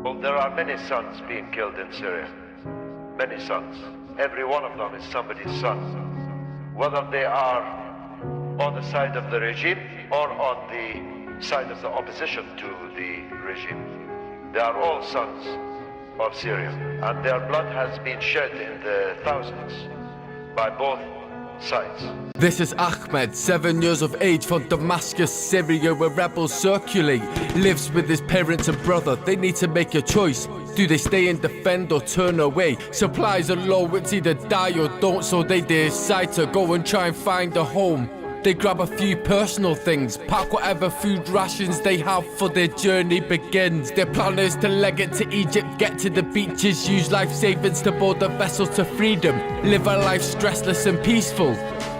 Well, there are many sons being killed in Syria. Many sons. Every one of them is somebody's son. Whether they are on the side of the regime or on the side of the opposition to the regime. They are all sons of Syria, and their blood has been shed in the thousands by both sides. This is Achmed, 7 years of age, from Damascus, Syria, where rebels circulate. Lives with his parents and brother. They need to make a choice. Do they stay and defend or turn away? Supplies are low, it's either die or don't, so they decide to go and try and find a home. They grab a few personal things, pack whatever food rations they have for their journey begins. Their plan is to leg it to Egypt, get to the beaches, use life savings to board the vessel to freedom, live a life stressless and peaceful.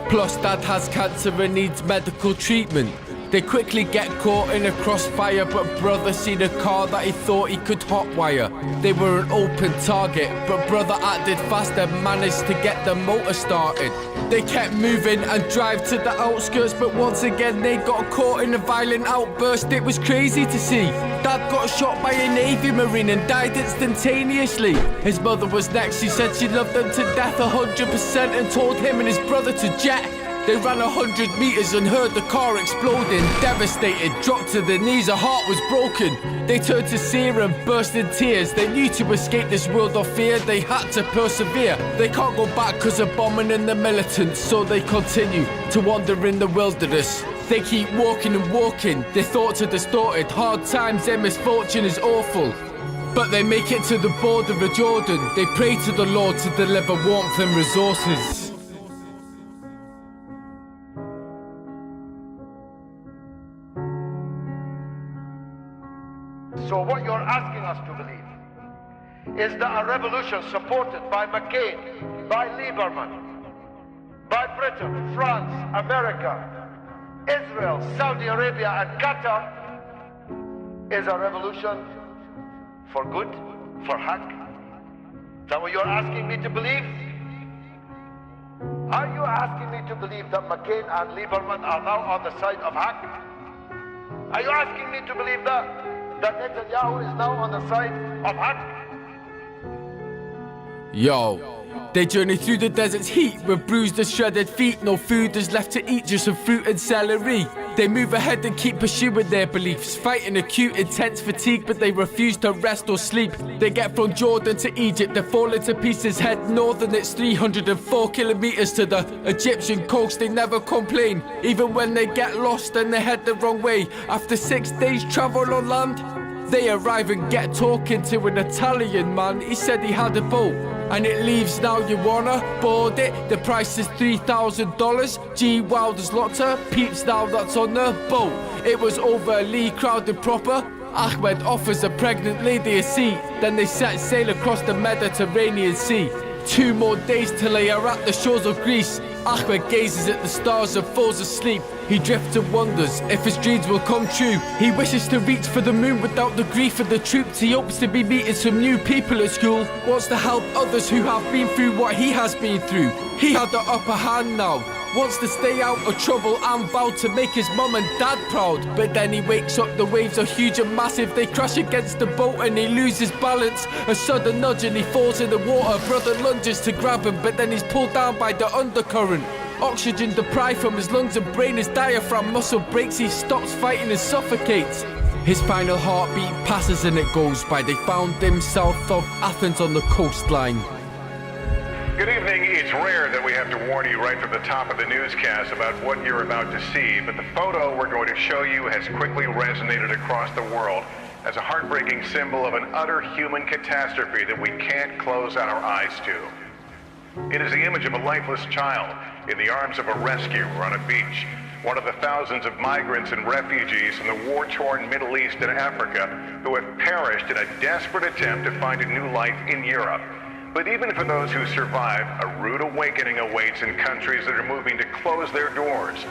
Plus dad has cancer and needs medical treatment. They quickly get caught in a crossfire, but brother seen a car that he thought he could hotwire. They were an open target, but brother acted fast and managed to get the motor started. They kept moving and drive to the outskirts, but once again they got caught in a violent outburst. It was crazy to see. Dad got shot by a Navy Marine and died instantaneously. His mother was next, she said she loved him to death 100% and told him and his brother to jet. They ran 100 meters and heard the car exploding. Devastated, dropped to their knees, her heart was broken. They turned to Syria and burst in tears. They knew to escape this world of fear, they had to persevere. They can't go back cause of bombing and the militants, so they continue to wander in the wilderness. They keep walking and walking, their thoughts are distorted. Hard times, their misfortune is awful. But they make it to the border of Jordan. They pray to the Lord to deliver warmth and resources. So what you're asking us to believe is that a revolution supported by McCain, by Lieberman, by Britain, France, America, Israel, Saudi Arabia and Qatar is a revolution for good, for haq? Is that what you're asking me to believe? Are you asking me to believe that McCain and Lieberman are now on the side of haq? Are you asking me to believe that Netanyahu is now on the side of haq? Yo, they journey through the desert's heat with bruised and shredded feet. No food is left to eat, just some fruit and celery. They move ahead and keep pursuing their beliefs, fighting acute, intense fatigue, but they refuse to rest or sleep. They get from Jordan to Egypt, they fall into pieces, head north and it's 304 kilometers to the Egyptian coast. They never complain, even when they get lost and they head the wrong way. After 6 days travel on land, they arrive and get talking to an Italian man. He said he had a boat and it leaves now, you wanna board it? The price is $3,000. G Wilder's Lotta, peeps now that's on the boat. It was overly crowded proper. Achmed offers a pregnant lady a seat. Then they set sail across the Mediterranean Sea. 2 more days till they are at the shores of Greece. Achmed gazes at the stars and falls asleep. He drifts and wonders if his dreams will come true. He wishes to reach for the moon without the grief of the troops. He hopes to be meeting some new people at school. Wants to help others who have been through what he has been through. He had the upper hand now. Wants to stay out of trouble and vow to make his mum and dad proud. But then he wakes up, the waves are huge and massive. They crash against the boat and he loses balance. A sudden nudge and he falls in the water. Brother lunges to grab him, but then he's pulled down by the undercurrent. Oxygen deprived from his lungs and brain, his diaphragm muscle breaks. He stops fighting and suffocates. His final heartbeat passes and it goes by. They found him south of Athens on the coastline. Good evening. It's rare that we have to warn you right from the top of the newscast about what you're about to see, but the photo we're going to show you has quickly resonated across the world as a heartbreaking symbol of an utter human catastrophe that we can't close our eyes to. It is the image of a lifeless child in the arms of a rescuer on a beach, one of the thousands of migrants and refugees from the war-torn Middle East and Africa who have perished in a desperate attempt to find a new life in Europe. But even for those who survive, a rude awakening awaits in countries that are moving to close their doors.